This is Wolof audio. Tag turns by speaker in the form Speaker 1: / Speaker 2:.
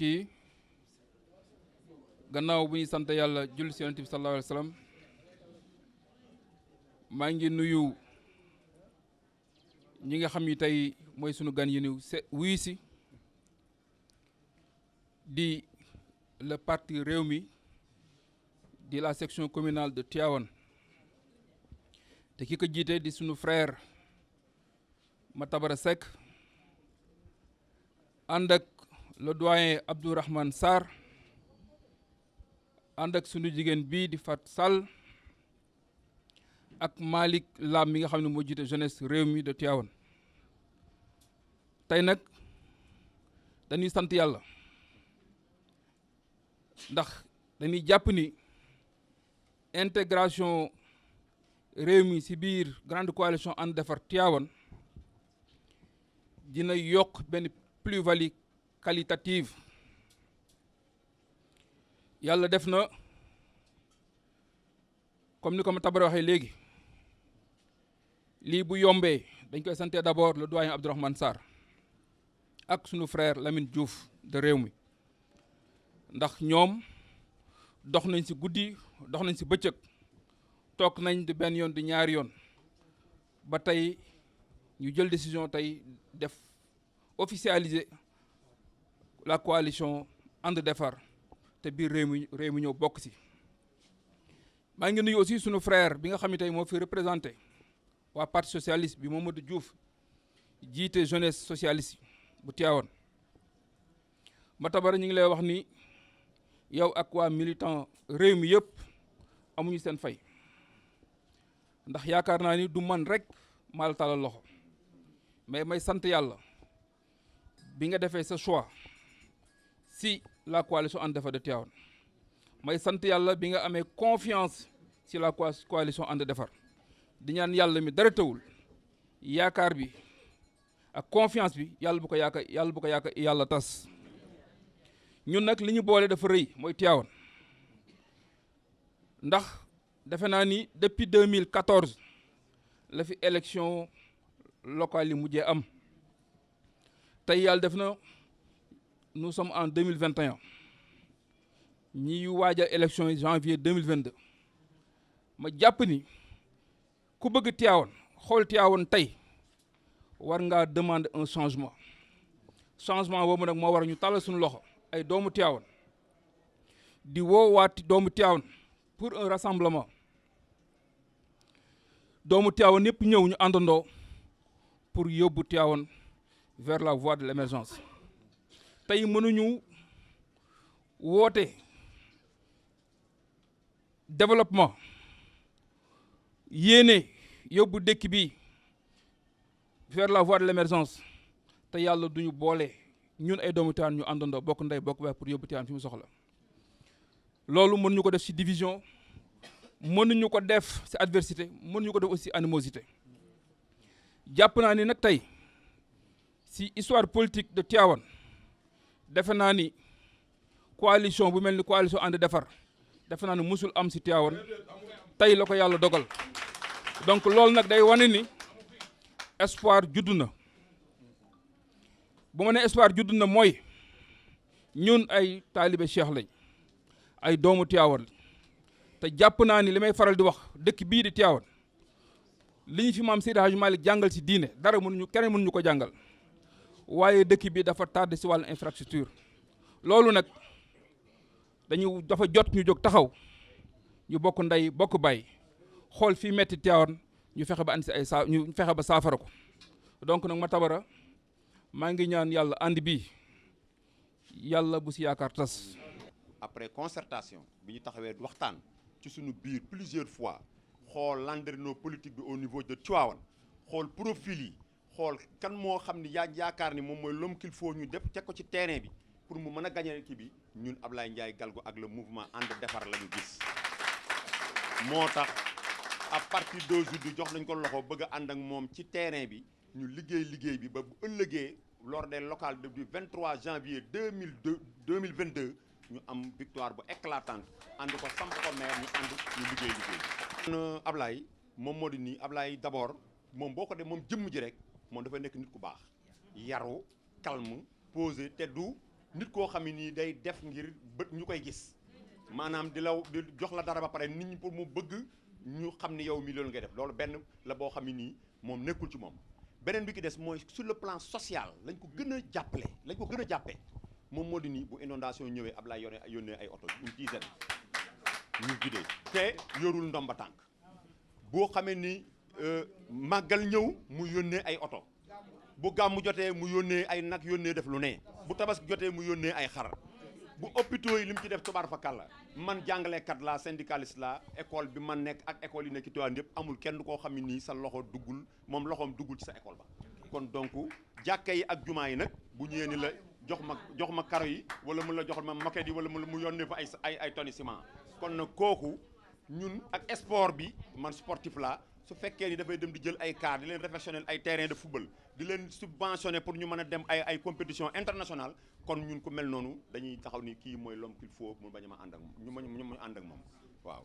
Speaker 1: mbokk yi gannaaw bu ñu sant yàlla julli ci Yonent bi sallallahu alayhi wa sallam maa ngi nuyu ñi nga xam ni tey mooy sunu gan yi ni wuyu si di le parti Rewmi di la section communale de Tivaouane te ki ko jiite di sunu frère Matabara Seck ànd ak le doyen Abdourahmane Sarr ànd ak sunu jigéen bii di Fat Sall ak Malick Lam mi nga xam ne moo jiite jeunesse Rewmi de Tivaouane tey nag dañuy sant yàlla ndax dañuy jàpp ni intégration Rewmi ci biir grande coalition ànd defar Tivaouane dina yokk benn plus-value qualitative yàlla def na comme ni ko Matabara waxee léegi lii bu yombee dañ koy sante d'abord le doyen Abdourahmane Sarr ak sunu frère Lamine Diouf de Rewmi ndax ñoom dox nañ ci guddi dox nañ ci bëccëg toog nañ di benn yoon di ñaari yoon ba tey ñu jël décision tey def officialiser la coalition ànd defar te biir Rewmi ñëw bokk ci. maa ngi nuyu aussi sunu frère bi nga xam ne tey moo fi représenté waa parti socialiste bi Mamadou Diouf jiite jeunesse socialiste bu Tivaouane Matabara ñu ngi lay wax ni yow ak waa militant Rewmi yëpp amuñu seen fay ndax yaakaar naa ni du man rek maa la talal loxo mais may sant yàlla bi nga defee sa choix si la coalition ànd defar de Tivaouane may sant yàlla bi nga amee confiance ci la coalition ànd defar di ñaan yàlla mi dara tawul yaakaar bi ak confiance bi yàlla bu ko yàlla tas ñun nag li ñu boole dafa rëy mooy Tivaouane ndax defe naa ni depuis 2014 la fi élection locale yi mujjee am tey yàlla def na nous sommes en 2021 ñi waajal élection yi janvier 2022 ma jàpp ni ku bëgg Tivaouane xool Tivaouane tey war ngaa demander un changement boobu nag moo war ñu tàllal suñu loxo ay doomu Tivaouane di woowaati doomu Tivaouane pour un rassemblement doomu Tivaouane yëpp ñëw ñu àndandoo pour yóbbu Tivaouane vers la voie de l'émergence tey mënuñu woote développement yéene yóbbu dëkk bi vers la voie de l'émergence te yàlla duñu boole ñun ay doomu Tivaouane ñu àndandoo bokk ndey bokk baay pour yóbbu Tivaouane fi mu soxla loolu mënuñu ko def ci division mënuñu ko def ci adversité mënuñu ko def aussi animosité jàpp naa ni nag tey ci histoire politique de Tivaouane defe naa ni coalition bu mel ni coalition ànd defar defe naa ni musul am ci Tivaouane tey la ko yàlla dogal donc loolu nag day wane ni espoir juddu na bu ma nee espoir juddu na mooy ñun ay taalibe Cheikh lañ ay doomu Tivaouane te jàpp naa ni li may faral di wax dëkk bii di Tivaouane li ñu fi maam Seydi Hadji Malick jàngal ci diine dara keneen mënuñu ko jàngal waaye dëkk bi dafa tardé ci wàllu infrastructure loolu nag dafa jot ñu jóg taxaw ñu bokk ndey bokk bay xool fii metti Tivaouane ñu fexe ba andi ci ñu fexe ba saafara ko donc nag Matabara maa ngi ñaan yàlla ànd bi yàlla bu ci yaakaar tas.
Speaker 2: après concertation bi ñu taxawee waxtaan ci suñu biir plusieurs fois xool landerneau politique bi au niveau de Tivaouane xool profil yi xool kan moo xam ni yaakaar ni moom mooy l'homme qu'il faut ñu def teg ko ci terrain bi pour mu mën a gagner kii bi ñun Ablaye Ndiaye Galgou ak le mouvement ànd defar la ñu gis moo tax à partir d'aujourd'hui jox nañ ko loxo bëgg a ànd ak moom ci terrain bi ñu liggéey bi ba bu ëllëgee lors des locales du 23 janvier 2022 ñu am victoire bu éclatante ànd ko samp ko maire ñu ànd ñu liggéey. Ablaye moom moo di nii Ablaye d'abord moom boo ko def moom jëmm ji rek moom dafa nekk nit ku baax yaru calme posé te du nit koo xam ne nii day def ngir bët ñu koy gis maanaam di jox la dara ba pare nit ñi pour mu bëgg ñu xam ne yow mi loolu ngay def loolu benn la boo xam ne nii moom nekkul ci moom. beneen bi ki des mooy sur le plan social lañ ko gën a jàppale lañ ko gën a jàppee moom moo di nii bu inondation ñëwee Ablaye yónnee ay oto une dizaine ñu vidé te yorul ndomba tànk boo xamee ni màggal ñëw mu yónnee ay oto bu gàmmu jotee mu yónnee ay nag yónnee def lu ne bu tabaski jotee mu yónnee ay xar bu hôpitaux yi li mu ci def tubaar fa kàlla man jàngalekat la syndicaliste la école bi man nekk ak école yi nekk ci Tivaouane yëpp amul kenn koo xam ne nii sa loxo duggul moom loxoom duggul ci sa école ba kon donc jàkka yi ak jumaa yi nag bu ñëwee ni la jox ma karo yi wala mu la jox ma moquette yi wala mu yónnee fa ay tonni ciment kon nag kooku ñun ak sport bi man sportif la su fekkee ni dafay dem di jël ay car di leen réfectionner ay terrain de football di leen subventionner pour ñu mën a dem ay compétition internationale kon ñun ku mel noonu dañuy taxaw ni kii mooy l'homme qu'il faut mu bañ a ma ànd ak moom ñu ànd ak moom waaw